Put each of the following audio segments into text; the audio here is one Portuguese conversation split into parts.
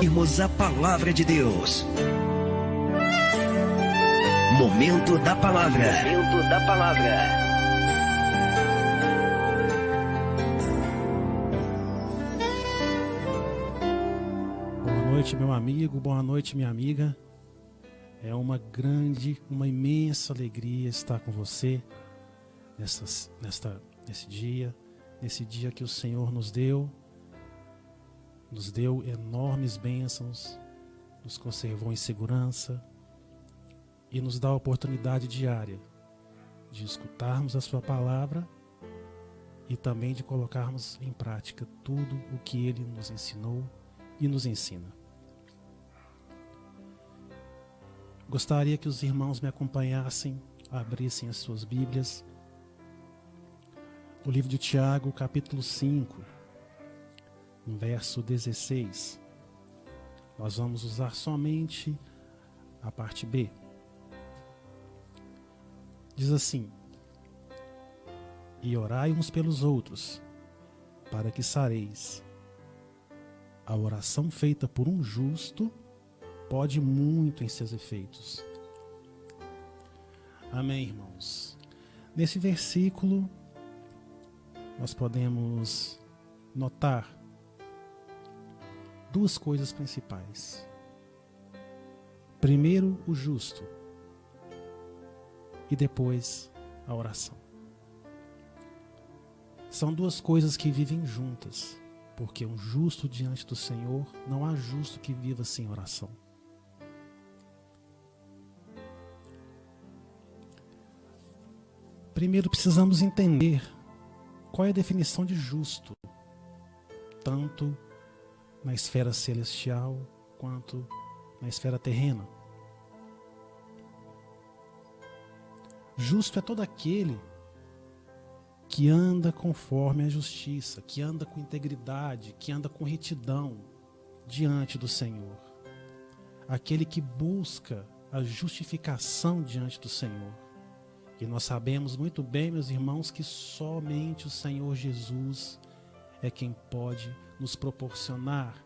Irmos a palavra de Deus. Momento da palavra. Momento da palavra. Boa noite, meu amigo, boa noite, minha amiga. É uma imensa alegria estar com você nesse dia que o Senhor nos deu enormes bênçãos, nos conservou em segurança e nos dá a oportunidade diária de escutarmos a sua palavra e também de colocarmos em prática tudo o que Ele nos ensinou e nos ensina. Gostaria que os irmãos me acompanhassem, abrissem as suas Bíblias. O livro de Tiago, capítulo 5, no verso 16. Nós vamos usar somente a parte B. Diz assim: e orai uns pelos outros, para que sareis. A oração feita por um justo pode muito em seus efeitos. Amém, irmãos? Nesse versículo, nós podemos notar duas coisas principais. Primeiro, o justo, e depois a oração. São duas coisas que vivem juntas, porque um justo diante do Senhor, não há justo que viva sem oração. Primeiro precisamos entender qual é a definição de justo, tanto na esfera celestial quanto na esfera terrena. Justo é todo aquele que anda conforme a justiça, que anda com integridade, que anda com retidão diante do Senhor. Aquele que busca a justificação diante do Senhor. E nós sabemos muito bem, meus irmãos, que somente o Senhor Jesus é quem pode nos proporcionar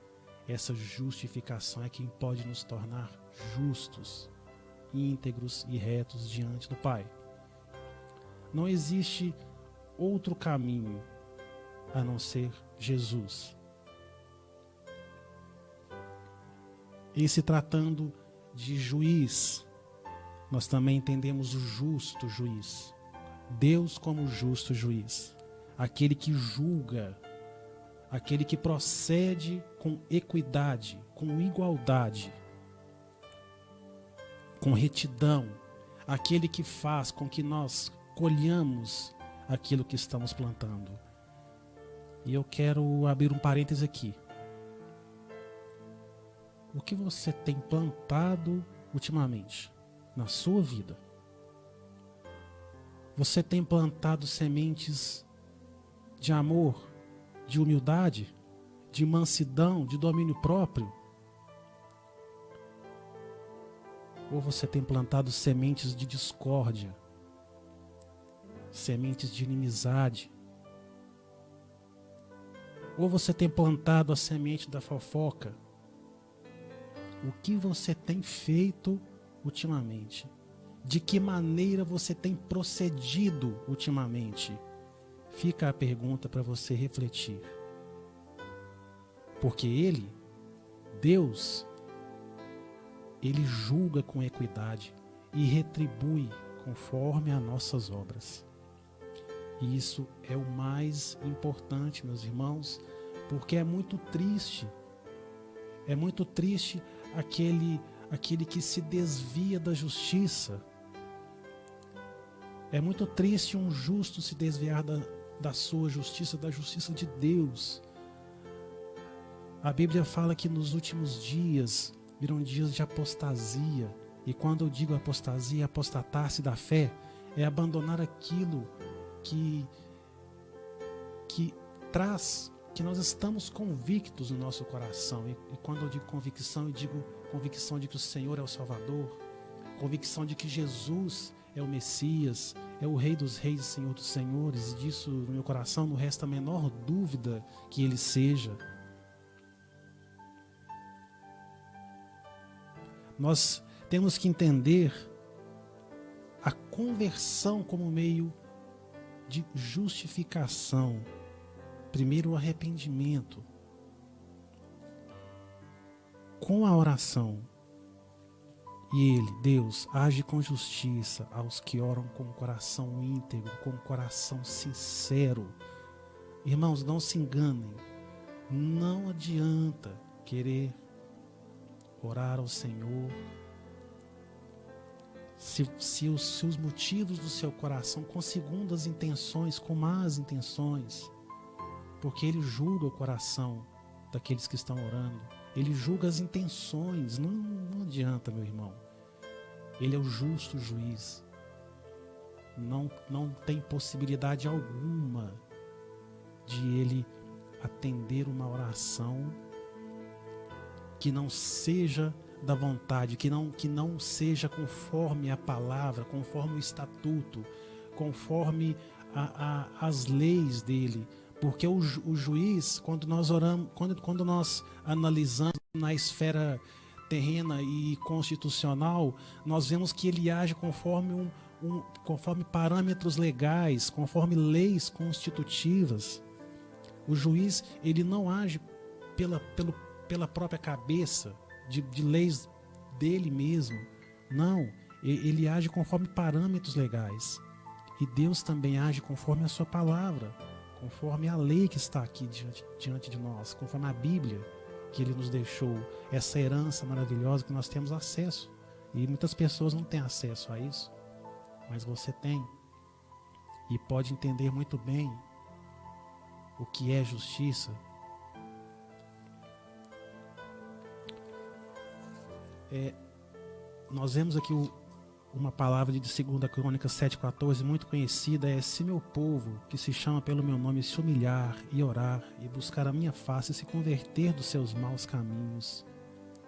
essa justificação, é quem pode nos tornar justos, íntegros e retos diante do Pai. Não existe outro caminho a não ser Jesus. E se tratando de juiz, nós também entendemos o justo juiz. Deus como justo juiz. Aquele que julga, aquele que procede com equidade, com igualdade, com retidão. Aquele que faz com que nós colhamos aquilo que estamos plantando. E eu quero abrir um parêntese aqui. O que você tem plantado ultimamente na sua vida? Você tem plantado sementes de amor, de humildade, de mansidão, de domínio próprio? Ou você tem plantado sementes de discórdia, sementes de inimizade? Ou você tem plantado a semente da fofoca? O que você tem feito ultimamente? De que maneira você tem procedido ultimamente? Fica a pergunta para você refletir. Porque Deus, Ele julga com equidade e retribui conforme as nossas obras. E isso é o mais importante, meus irmãos, porque é muito triste aquele que se desvia da justiça. É muito triste um justo se desviar da sua justiça, da justiça de Deus. A Bíblia fala que nos últimos dias virão dias de apostasia. E quando eu digo apostasia, apostatar-se da fé, é abandonar aquilo que traz, que nós estamos convictos no nosso coração. E quando eu digo convicção de que o Senhor é o Salvador, convicção de que Jesus é o Messias, é o Rei dos Reis e Senhor dos Senhores. E disso no meu coração não resta a menor dúvida que Ele seja. Nós temos que entender a conversão como meio de justificação. Primeiro, o arrependimento. Com a oração. E Ele, Deus, age com justiça aos que oram com o coração íntegro, com o coração sincero. Irmãos, não se enganem. Não adianta querer orar ao Senhor se os motivos do seu coração com segundas intenções, com más intenções, porque Ele julga o coração daqueles que estão orando. Ele julga as intenções. Não adianta, meu irmão. Ele é o justo juiz. Não tem possibilidade alguma de Ele atender uma oração que não seja da vontade, que não seja conforme a palavra, conforme o estatuto, conforme as leis dele. Porque o juiz, quando nós oramos, quando nós analisamos na esfera terrena e constitucional, nós vemos que ele age conforme conforme parâmetros legais, conforme leis constitutivas. O juiz, ele não age pela própria cabeça de leis dele mesmo. Não, ele age conforme parâmetros legais. E Deus também age conforme a sua palavra, conforme a lei que está aqui diante de nós, conforme a Bíblia que Ele nos deixou, essa herança maravilhosa que nós temos acesso. E muitas pessoas não têm acesso a isso, mas você tem. E pode entender muito bem o que é justiça. Nós vemos aqui uma palavra de 2 Crônicas 7,14, muito conhecida, é: se meu povo, que se chama pelo meu nome, se humilhar e orar e buscar a minha face e se converter dos seus maus caminhos,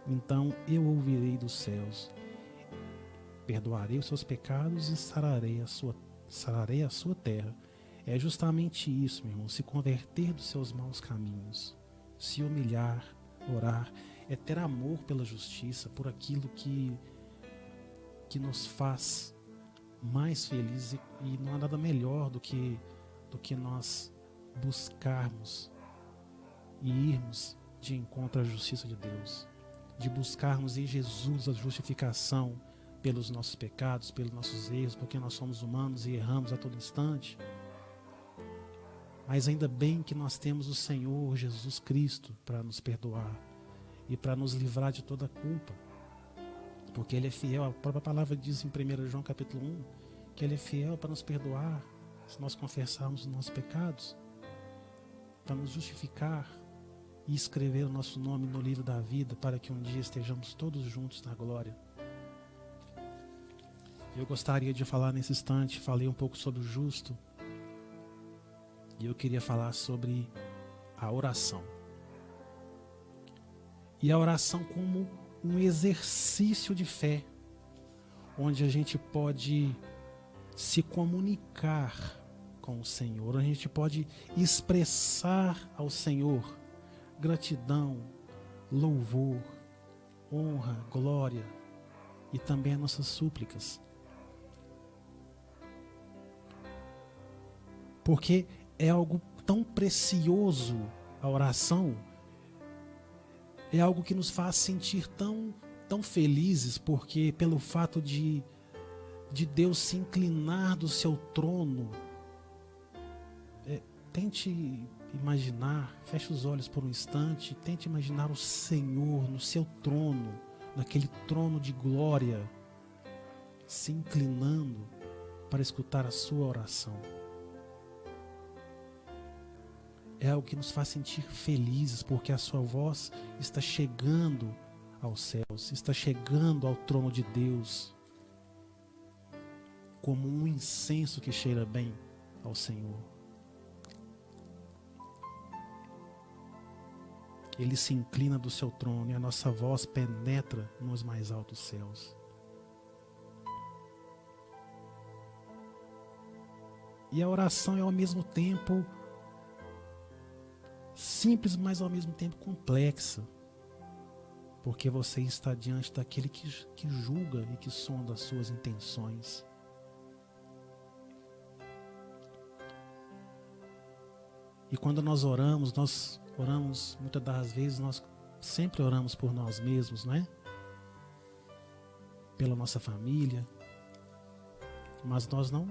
então eu ouvirei dos céus, perdoarei os seus pecados e sararei a sua terra. É justamente isso, meu irmão, se converter dos seus maus caminhos, se humilhar, orar, é ter amor pela justiça, por aquilo que nos faz mais felizes, e não há nada melhor do que nós buscarmos e irmos de encontro à justiça de Deus, de buscarmos em Jesus a justificação pelos nossos pecados, pelos nossos erros, porque nós somos humanos e erramos a todo instante. Mas ainda bem que nós temos o Senhor Jesus Cristo para nos perdoar e para nos livrar de toda culpa. Porque Ele é fiel, a própria palavra diz em 1 João capítulo 1, que Ele é fiel para nos perdoar, se nós confessarmos os nossos pecados, para nos justificar e escrever o nosso nome no livro da vida, para que um dia estejamos todos juntos na glória. Eu gostaria de falar nesse instante, falei um pouco sobre o justo, e eu queria falar sobre a oração. E a oração como um exercício de fé, onde a gente pode se comunicar com o Senhor, onde a gente pode expressar ao Senhor gratidão, louvor, honra, glória e também as nossas súplicas. Porque é algo tão precioso a oração, é algo que nos faz sentir tão felizes, porque pelo fato de Deus se inclinar do seu trono, tente imaginar, feche os olhos por um instante, tente imaginar o Senhor no seu trono, naquele trono de glória, se inclinando para escutar a sua oração. É algo que nos faz sentir felizes, porque a sua voz está chegando aos céus, está chegando ao trono de Deus, como um incenso que cheira bem ao Senhor. Ele se inclina do seu trono e a nossa voz penetra nos mais altos céus. E a oração é ao mesmo tempo simples, mas ao mesmo tempo complexa. porque você está diante daquele que julga e que sonda as suas intenções. E quando nós oramos muitas das vezes, nós sempre oramos por nós mesmos, não é? Pela nossa família, mas nós não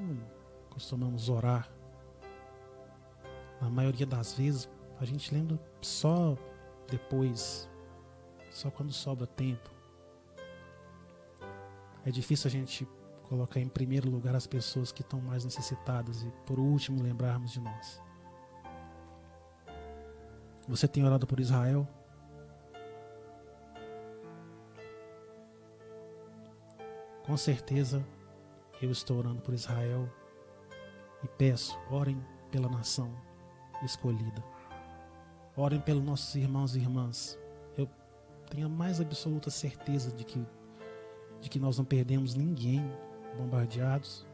costumamos orar. Na maioria das vezes, a gente lembra só depois, só quando sobra tempo. É difícil a gente colocar em primeiro lugar as pessoas que estão mais necessitadas e, por último, lembrarmos de nós. Você tem orado por Israel? Com certeza eu estou orando por Israel e peço, orem pela nação escolhida. Orem pelos nossos irmãos e irmãs. Eu tenho a mais absoluta certeza de que nós não perdemos ninguém bombardeados.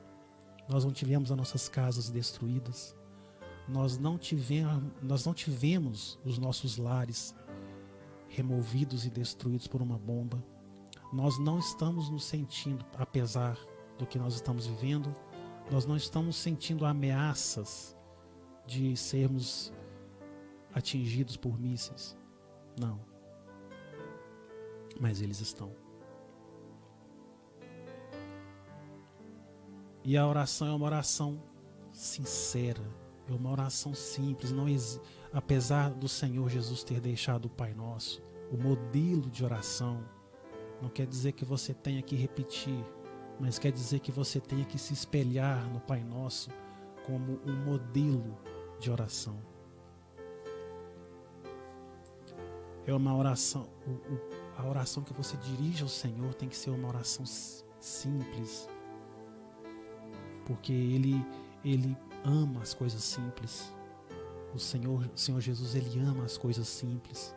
Nós não tivemos as nossas casas destruídas. Nós não tivemos os nossos lares removidos e destruídos por uma bomba. Nós não estamos nos sentindo, apesar do que nós estamos vivendo, nós não estamos sentindo ameaças de sermos atingidos por mísseis. Não. Mas eles estão. E a oração é uma oração sincera, é uma oração simples. Apesar do Senhor Jesus ter deixado o Pai Nosso, o modelo de oração, não quer dizer que você tenha que repetir, mas quer dizer que você tenha que se espelhar no Pai Nosso como um modelo de oração. É uma oração, a oração que você dirige ao Senhor tem que ser uma oração simples, porque Ele ama as coisas simples. O Senhor Jesus, Ele ama as coisas simples.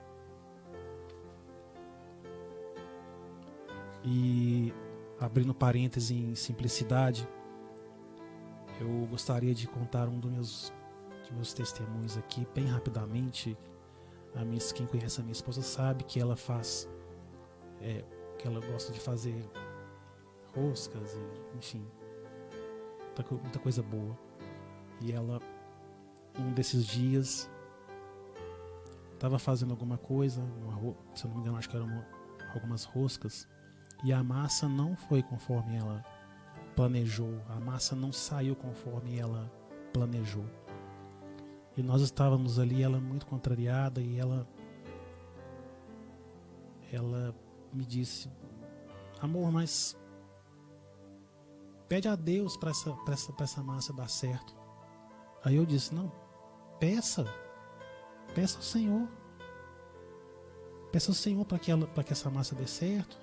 E abrindo parênteses em simplicidade, eu gostaria de contar um dos meus testemunhos aqui, bem rapidamente. Quem conhece a minha esposa sabe que ela que ela gosta de fazer roscas, e, enfim, muita coisa boa. E ela, um desses dias, estava fazendo alguma coisa, se eu não me engano, acho que eram algumas roscas, e a massa não foi conforme ela planejou, a massa não saiu conforme ela planejou. E nós estávamos ali, ela muito contrariada, e ela me disse: amor, mas pede a Deus para essa massa dar certo. Aí eu disse: não, peça ao Senhor. Peça ao Senhor para que essa massa dê certo.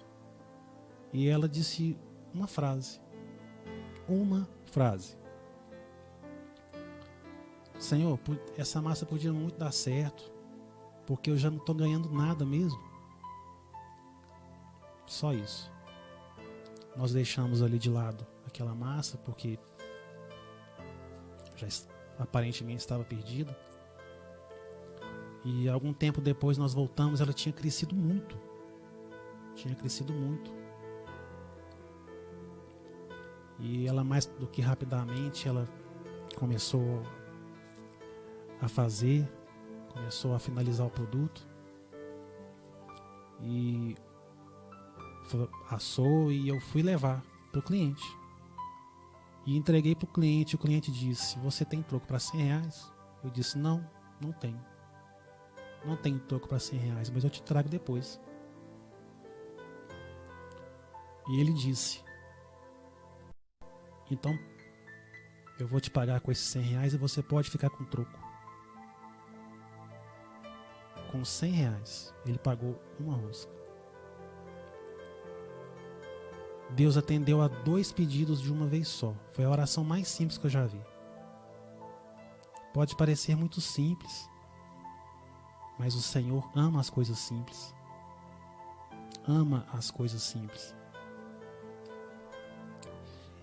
E ela disse uma frase. Senhor, essa massa podia muito dar certo, porque eu já não estou ganhando nada mesmo. Só isso. Nós deixamos ali de lado aquela massa, porque já aparentemente estava perdida. E algum tempo depois nós voltamos, ela tinha crescido muito. E ela, mais do que rapidamente, ela começou a finalizar o produto. E assou, e eu fui levar para o cliente. E entreguei para o cliente. O cliente disse: você tem troco para R$100? Eu disse: não tenho. Não tenho troco para R$100, mas eu te trago depois. E ele disse: então eu vou te pagar com esses R$100 e você pode ficar com troco. Com R$100 ele pagou uma rosca. Deus atendeu a 2 pedidos de uma vez só. Foi a oração mais simples que eu já vi. Pode parecer muito simples, mas o Senhor ama as coisas simples. Ama as coisas simples.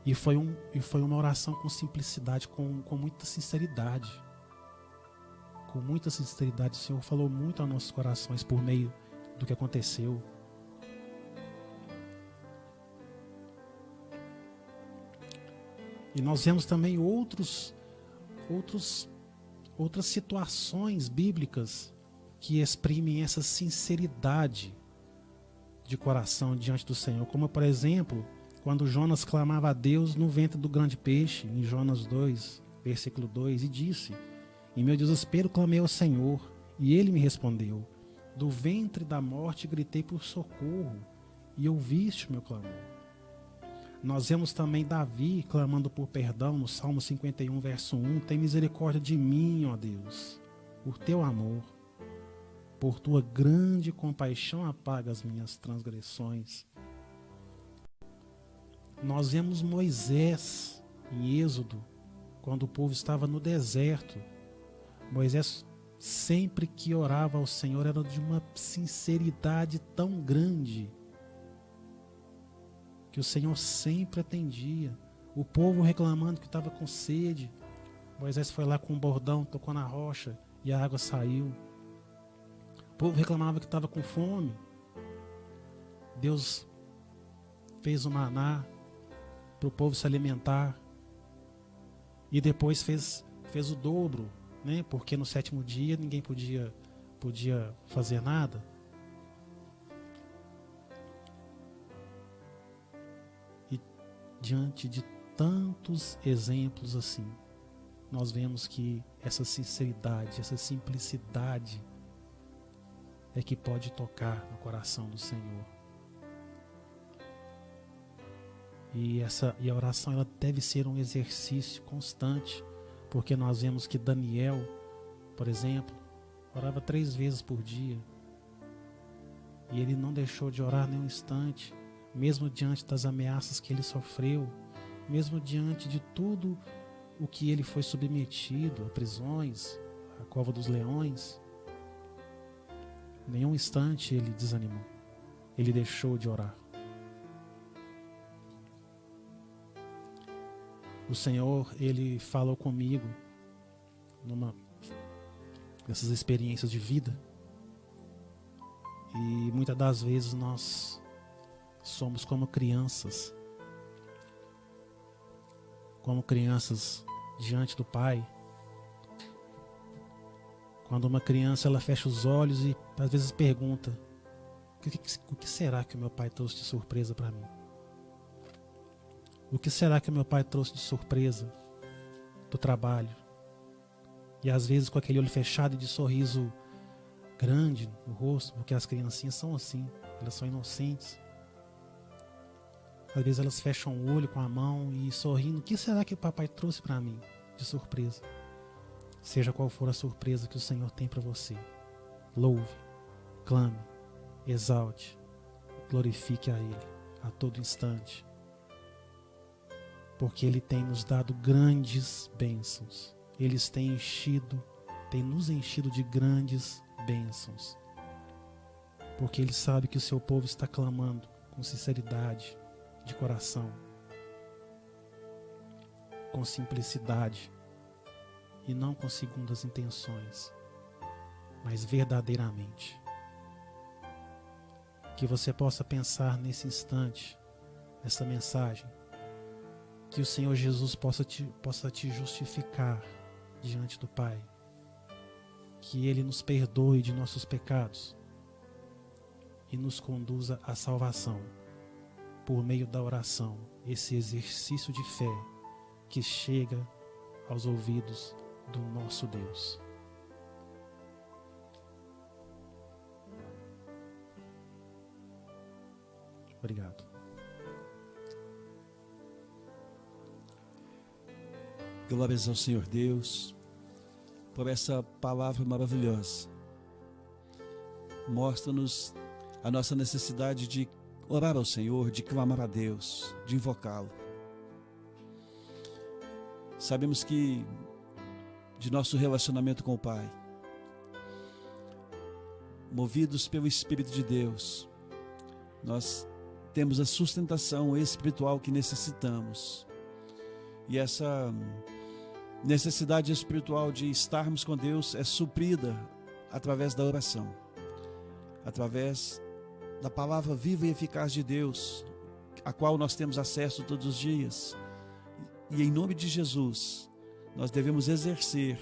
E foi uma oração com simplicidade, com muita sinceridade. Com muita sinceridade. O Senhor falou muito aos nossos corações por meio do que aconteceu. E nós vemos também outras situações bíblicas que exprimem essa sinceridade de coração diante do Senhor. Como, por exemplo, quando Jonas clamava a Deus no ventre do grande peixe, em Jonas 2, versículo 2, e disse: em meu desespero clamei ao Senhor, e ele me respondeu. Do ventre da morte gritei por socorro, e ouviste o meu clamor. Nós vemos também Davi clamando por perdão no Salmo 51, verso 1. Tem misericórdia de mim, ó Deus, por teu amor. Por tua grande compaixão apaga as minhas transgressões. Nós vemos Moisés em Êxodo, quando o povo estava no deserto. Moisés, sempre que orava ao Senhor, era de uma sinceridade tão grande que o Senhor sempre atendia. O povo reclamando que estava com sede, Moisés foi lá com um bordão, tocou na rocha e a água saiu. O povo reclamava que estava com fome, Deus fez o maná para o povo se alimentar, e depois fez o dobro, né? Porque no 7º dia ninguém podia fazer nada. Diante de tantos exemplos assim, nós vemos que essa sinceridade, essa simplicidade é que pode tocar no coração do Senhor. E a oração, ela deve ser um exercício constante, porque nós vemos que Daniel, por exemplo, orava 3 vezes por dia, e ele não deixou de orar nem um instante, mesmo diante das ameaças que ele sofreu, mesmo diante de tudo o que ele foi submetido, a prisões, a cova dos leões. Nenhum instante ele desanimou, ele deixou de orar. O Senhor, ele falou comigo numa dessas experiências de vida, e muitas das vezes nós somos como crianças diante do Pai. Quando uma criança, ela fecha os olhos e às vezes pergunta: o que será que o meu pai trouxe de surpresa para mim? O que será que o meu pai trouxe de surpresa do trabalho? E às vezes com aquele olho fechado e de sorriso grande no rosto, porque as criancinhas são assim, elas são inocentes. Às vezes elas fecham o olho com a mão e sorrindo: o que será que o papai trouxe para mim de surpresa? Seja qual for a surpresa que o Senhor tem para você, louve, clame, exalte, glorifique a Ele a todo instante, porque Ele tem nos dado grandes bênçãos. Ele tem nos enchido de grandes bênçãos, porque Ele sabe que o seu povo está clamando com sinceridade de coração, com simplicidade, e não com segundas intenções, mas verdadeiramente. Que você possa pensar nesse instante, essa mensagem, que o Senhor Jesus possa te justificar diante do Pai, que Ele nos perdoe de nossos pecados e nos conduza à salvação por meio da oração, esse exercício de fé que chega aos ouvidos do nosso Deus. Obrigado. Glórias ao Senhor Deus por essa palavra maravilhosa. Mostra-nos a nossa necessidade de orar ao Senhor, de clamar a Deus, de invocá-lo. Sabemos que de nosso relacionamento com o Pai, movidos pelo Espírito de Deus, nós temos a sustentação espiritual que necessitamos. E essa necessidade espiritual de estarmos com Deus é suprida através da oração, através da palavra viva e eficaz de Deus, a qual nós temos acesso todos os dias, e em nome de Jesus, nós devemos exercer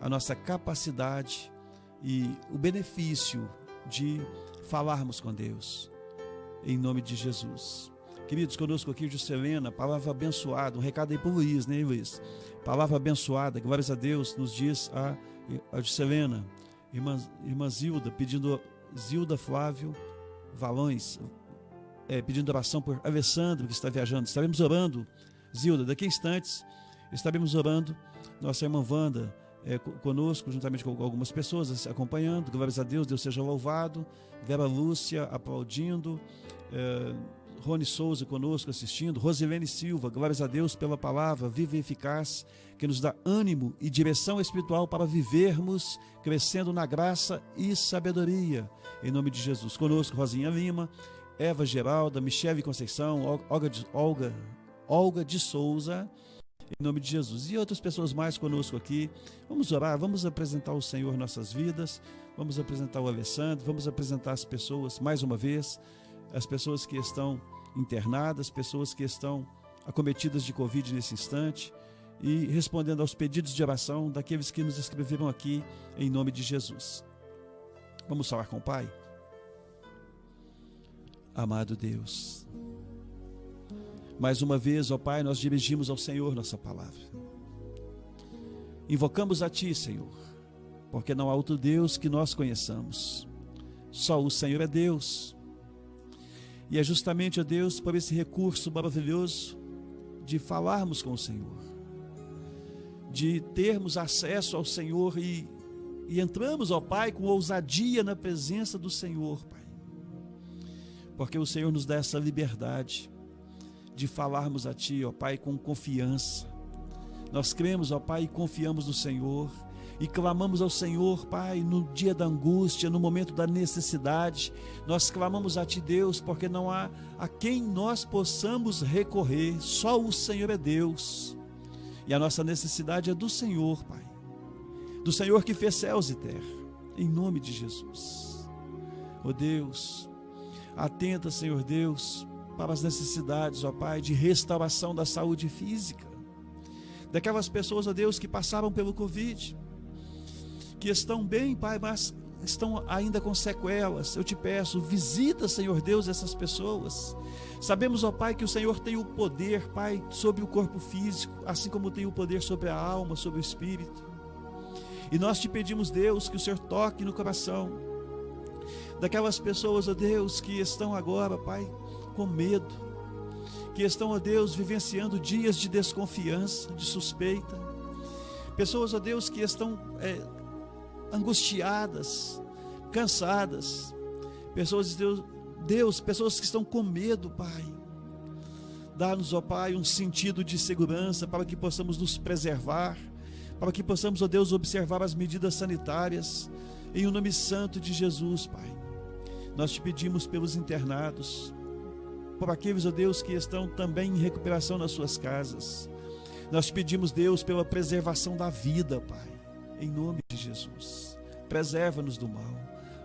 a nossa capacidade e o benefício de falarmos com Deus, em nome de Jesus. Queridos, conosco aqui, Juscelena, palavra abençoada, um recado aí para o Luiz, né, Luiz? Palavra abençoada, glórias a Deus, nos diz a Juscelena, irmã Zilda, Zilda Flávio Valões, pedindo oração por Alessandro, que está viajando. Estaremos orando, Zilda, daqui a instantes, estaremos orando, nossa irmã Wanda, conosco, juntamente com algumas pessoas acompanhando, glórias a Deus, Deus seja louvado, Vera Lúcia aplaudindo, Rony Souza conosco assistindo, Rosilene Silva, glórias a Deus pela palavra viva e eficaz, que nos dá ânimo e direção espiritual para vivermos crescendo na graça e sabedoria, em nome de Jesus. Conosco, Rosinha Lima, Eva Geralda, Michele Conceição, Olga de Souza, em nome de Jesus. E outras pessoas mais conosco aqui. Vamos orar, vamos apresentar o Senhor nossas vidas, vamos apresentar o Alessandro, vamos apresentar as pessoas, mais uma vez, as pessoas que estão internadas, pessoas que estão acometidas de Covid nesse instante, e respondendo aos pedidos de oração daqueles que nos escreveram aqui, em nome de Jesus. Vamos falar com o Pai? Amado Deus, mais uma vez, ó Pai, nós dirigimos ao Senhor nossa palavra. Invocamos a Ti, Senhor, porque não há outro Deus que nós conheçamos. Só o Senhor é Deus. E é justamente, ó Deus, por esse recurso maravilhoso de falarmos com o Senhor, de termos acesso ao Senhor e entramos, ó Pai, com ousadia na presença do Senhor, Pai. Porque o Senhor nos dá essa liberdade de falarmos a Ti, ó Pai, com confiança. Nós cremos, ó Pai, e confiamos no Senhor, e clamamos ao Senhor, Pai, no dia da angústia, no momento da necessidade. Nós clamamos a Ti, Deus, porque não há a quem nós possamos recorrer. Só o Senhor é Deus. E a nossa necessidade é do Senhor, Pai. Do Senhor que fez céus e terra. Em nome de Jesus. Ó Deus, atenta, Senhor Deus, para as necessidades, ó Pai, de restauração da saúde física. Daquelas pessoas, ó Deus, que passaram pelo Covid, que estão bem, Pai, mas estão ainda com sequelas. Eu te peço, visita, Senhor Deus, essas pessoas. Sabemos, ó Pai, que o Senhor tem o poder, Pai, sobre o corpo físico, assim como tem o poder sobre a alma, sobre o espírito. E nós te pedimos, Deus, que o Senhor toque no coração daquelas pessoas, ó Deus, que estão agora, Pai, com medo, que estão, ó Deus, vivenciando dias de desconfiança, de suspeita. Pessoas, ó Deus, que estão angustiadas, cansadas, pessoas, Deus, pessoas que estão com medo, Pai. Dá-nos, ó Pai, um sentido de segurança para que possamos nos preservar, para que possamos, ó Deus, observar as medidas sanitárias, em o nome santo de Jesus, Pai. Nós te pedimos pelos internados, por aqueles, ó Deus, que estão também em recuperação nas suas casas. Nós te pedimos, Deus, pela preservação da vida, Pai. Em nome de Jesus, preserva-nos do mal,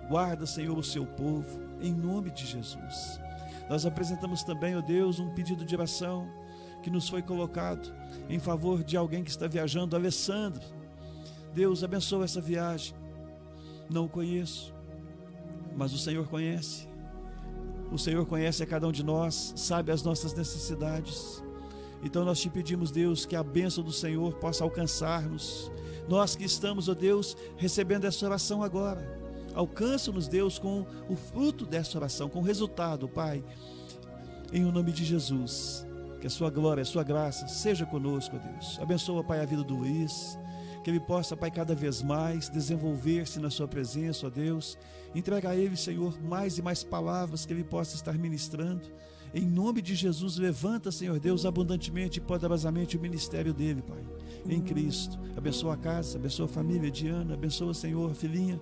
guarda, Senhor, o seu povo, em nome de Jesus. Nós apresentamos também, ó Deus, um pedido de oração que nos foi colocado em favor de alguém que está viajando, Alessandro. Deus, abençoa essa viagem. Não o conheço, mas o Senhor conhece. O Senhor conhece a cada um de nós, sabe as nossas necessidades. Então nós te pedimos, Deus, que a bênção do Senhor possa alcançar-nos. Nós que estamos, ó Deus, recebendo essa oração agora, alcança-nos, Deus, com o fruto dessa oração, com o resultado, Pai, em o nome de Jesus. Que a sua glória, a sua graça seja conosco, ó Deus. Abençoa, Pai, a vida do Luiz, que ele possa, Pai, cada vez mais desenvolver-se na sua presença, ó Deus. Entrega a ele, Senhor, mais e mais palavras que ele possa estar ministrando. Em nome de Jesus, levanta, Senhor Deus, abundantemente e poderosamente o ministério dele, Pai, em Cristo. Abençoa a casa, abençoa a família de Ana, abençoa, Senhor, a filhinha.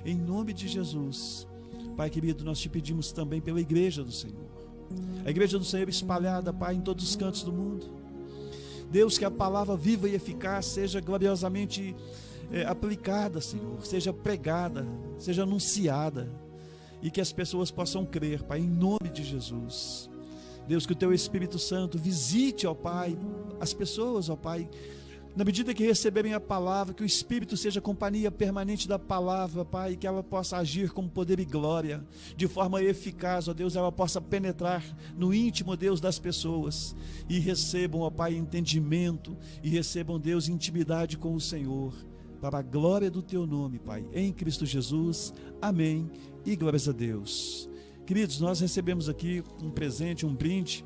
Em nome de Jesus, Pai querido, nós te pedimos também pela igreja do Senhor. A igreja do Senhor espalhada, Pai, em todos os cantos do mundo. Deus, que a palavra viva e eficaz seja gloriosamente aplicada, Senhor, seja pregada, seja anunciada, e que as pessoas possam crer, Pai, em nome de Jesus. Deus, que o teu Espírito Santo visite, ó Pai, as pessoas, ó Pai, na medida que receberem a palavra, que o Espírito seja companhia permanente da palavra, Pai, que ela possa agir com poder e glória, de forma eficaz, ó Deus, ela possa penetrar no íntimo, Deus, das pessoas, e recebam, ó Pai, entendimento, e recebam, Deus, intimidade com o Senhor, para a glória do teu nome, Pai, em Cristo Jesus, amém, e glórias a Deus. Queridos, nós recebemos aqui um presente, um brinde